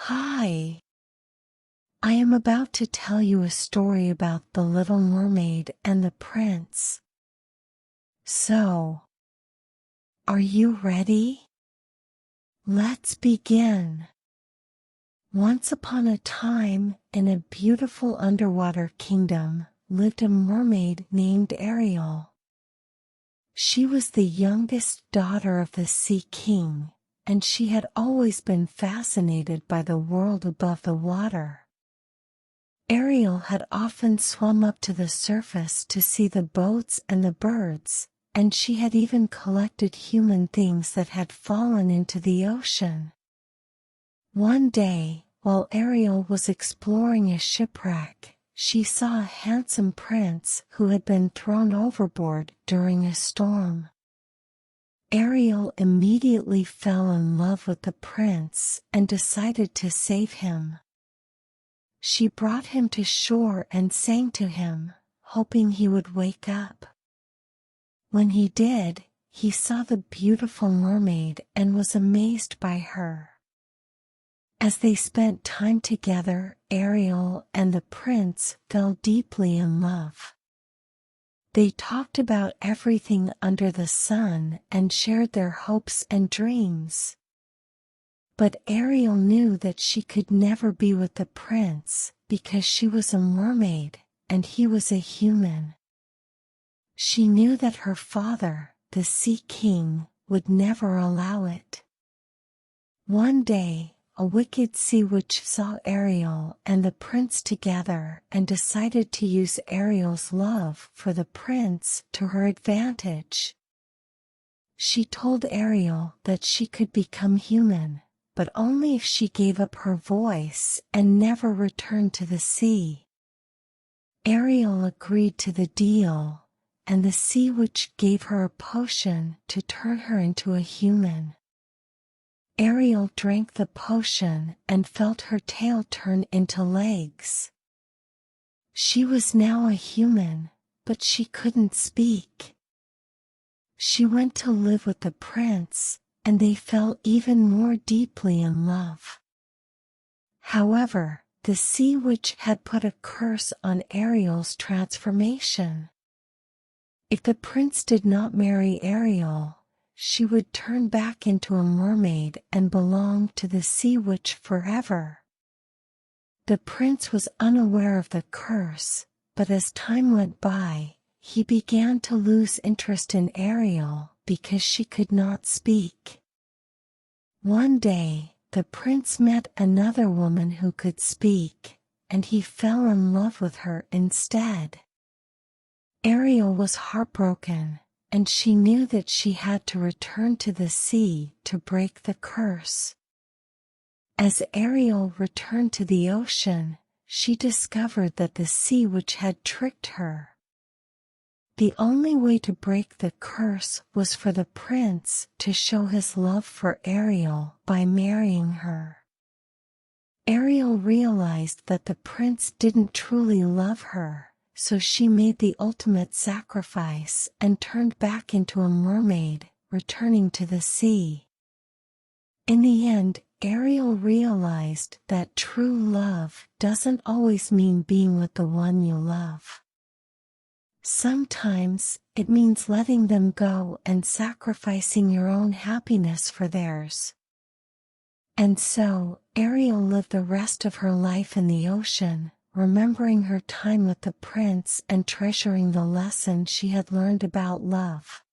Hi! I am about to tell you a story about the little mermaid and the prince. So, are you ready? Let's begin. Once upon a time, in a beautiful underwater kingdom, lived a mermaid named Ariel. She was the youngest daughter of the Sea King, and she had always been fascinated by the world above the water. Ariel had often swum up to the surface to see the boats and the birds, and she had even collected human things that had fallen into the ocean. One day, while Ariel was exploring a shipwreck, she saw a handsome prince who had been thrown overboard during a storm. Ariel immediately fell in love with the prince and decided to save him. She brought him to shore and sang to him, hoping he would wake up. When he did, he saw the beautiful mermaid and was amazed by her. As they spent time together, Ariel and the prince fell deeply in love. They talked about everything under the sun and shared their hopes and dreams. But Ariel knew that she could never be with the prince because she was a mermaid and he was a human. She knew that her father, the Sea King, would never allow it. One day, a wicked sea witch saw Ariel and the prince together and decided to use Ariel's love for the prince to her advantage. She told Ariel that she could become human, but only if she gave up her voice and never returned to the sea. Ariel agreed to the deal, and the sea witch gave her a potion to turn her into a human. Ariel drank the potion and felt her tail turn into legs. She was now a human, but she couldn't speak. She went to live with the prince, and they fell even more deeply in love. However, the sea witch had put a curse on Ariel's transformation. If the prince did not marry Ariel, she would turn back into a mermaid and belong to the sea witch forever. The prince was unaware of the curse, but as time went by, he began to lose interest in Ariel because she could not speak. One day, the prince met another woman who could speak, and he fell in love with her instead. Ariel was heartbroken, and she knew that she had to return to the sea to break the curse. As Ariel returned to the ocean, she discovered that the sea witch had tricked her. The only way to break the curse was for the prince to show his love for Ariel by marrying her. Ariel realized that the prince didn't truly love her, so she made the ultimate sacrifice and turned back into a mermaid, returning to the sea. In the end, Ariel realized that true love doesn't always mean being with the one you love. Sometimes, it means letting them go and sacrificing your own happiness for theirs. And so, Ariel lived the rest of her life in the ocean, remembering her time with the prince and treasuring the lesson she had learned about love.